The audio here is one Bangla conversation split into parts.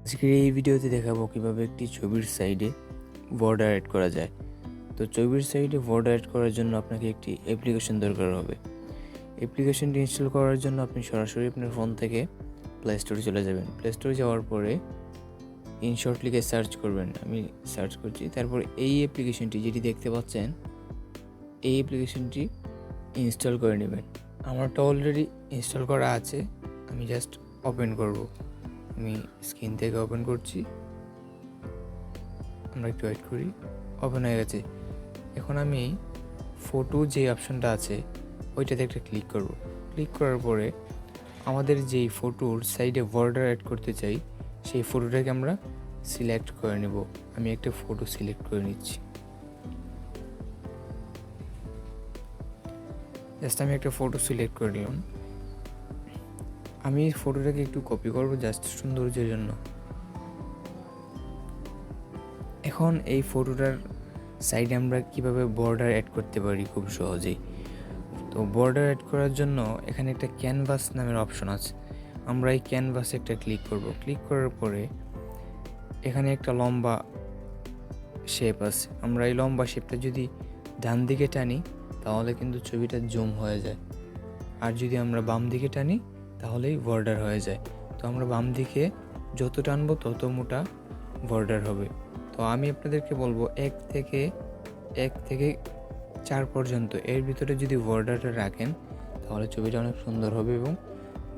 আজকের এই ভিডিওতে দেখাবো কিভাবে একটি ছবির সাইডে বর্ডার অ্যাড করা যায়। তো ছবির সাইডে বর্ডার অ্যাড করার জন্য আপনাকে একটি অ্যাপ্লিকেশন দরকার হবে। অ্যাপ্লিকেশনটি ইনস্টল করার জন্য আপনি সরাসরি আপনার ফোন থেকে প্লে স্টোরে চলে যাবেন। প্লে স্টোরে যাওয়ার পরে ইনশট লিখে সার্চ করবেন। আমি সার্চ করছি, তারপর এই অ্যাপ্লিকেশনটি যেটি দেখতে পাচ্ছেন এই অ্যাপ্লিকেশনটি ইনস্টল করে নেবেন। আমারটা অলরেডি ইনস্টল করা আছে, আমি জাস্ট ওপেন করব। আমি স্ক্রিন থেকে ওপেন করছি, আমরা একটু ওয়েট করি। ওপেন হয়ে গেছে। এখন আমি ফটো যে অপশনটা আছে ওইটাতে একটা ক্লিক করব। ক্লিক করার পরে আমাদের যেই ফটোর সাইডে বর্ডার অ্যাড করতে চাই সেই ফটোটাকে আমরা সিলেক্ট করে নেব। আমি একটা ফটো সিলেক্ট করে নিচ্ছি। জাস্ট আমি একটা ফটো সিলেক্ট করে নিলাম। আমি ফটোটাকে একটু কপি করব জাস্ট সৌন্দর্যের জন্য। এখন এই ফটোটার সাইডে আমরা কিভাবে বর্ডার অ্যাড করতে পারি খুব সহজেই। তো বর্ডার অ্যাড করার জন্য এখানে একটা ক্যানভাস নামের অপশন আছে। আমরা এই ক্যানভাসে একটা ক্লিক করব। ক্লিক করার পরে এখানে একটা লম্বা শেপ আছে। আমরা এই লম্বা শেপটা যদি ডান দিকে টানি তাহলে কিন্তু ছবিটা জুম হয়ে যায়, আর যদি আমরা বাম দিকে টানি তাহলেই বর্ডার হয়ে যায়। তো আমরা বাম দিকে যত টানবো তত মোটা বর্ডার হবে। তো আমি আপনাদেরকে বলবো 1 থেকে 4 পর্যন্ত এর ভিতরে যদি বর্ডারটা রাখেন তাহলে ছবিটা অনেক সুন্দর হবে এবং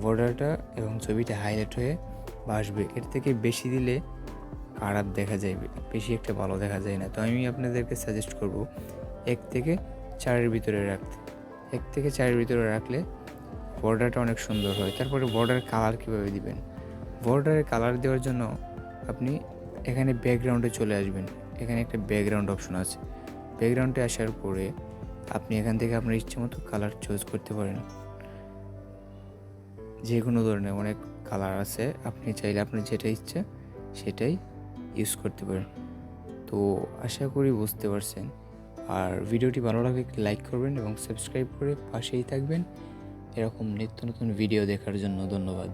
বর্ডারটা এবং ছবিটা হাইলাইট হয়ে আসবে। এর থেকে বেশি দিলে খারাপ দেখা যায়, বেশি একটা ভালো দেখা যায় না। তো আমি আপনাদেরকে সাজেস্ট করব 1 থেকে 4-এর ভিতরে রাখতে। 1 থেকে 4-এর ভিতরে রাখলে বর্ডারটা অনেক সুন্দর হয়। তারপরে বর্ডার কালার কীভাবে দিবেন? বর্ডারে কালার দেওয়ার জন্য আপনি এখানে ব্যাকগ্রাউন্ডে চলে আসবেন। এখানে একটা ব্যাকগ্রাউন্ড অপশন আছে। ব্যাকগ্রাউন্ডে আসার পরে আপনি এখান থেকে আপনার ইচ্ছে মতো কালার চুজ করতে পারেন। যে কোনো ধরনের অনেক কালার আছে, আপনি চাইলে আপনার যেটা ইচ্ছা সেটাই ইউজ করতে পারেন। তো আশা করি বুঝতে পারছেন। আর ভিডিওটি ভালো লাগলে লাইক করবেন এবং সাবস্ক্রাইব করে পাশেই থাকবেন এরকম নিত্য নতুন ভিডিও দেখার জন্য। ধন্যবাদ।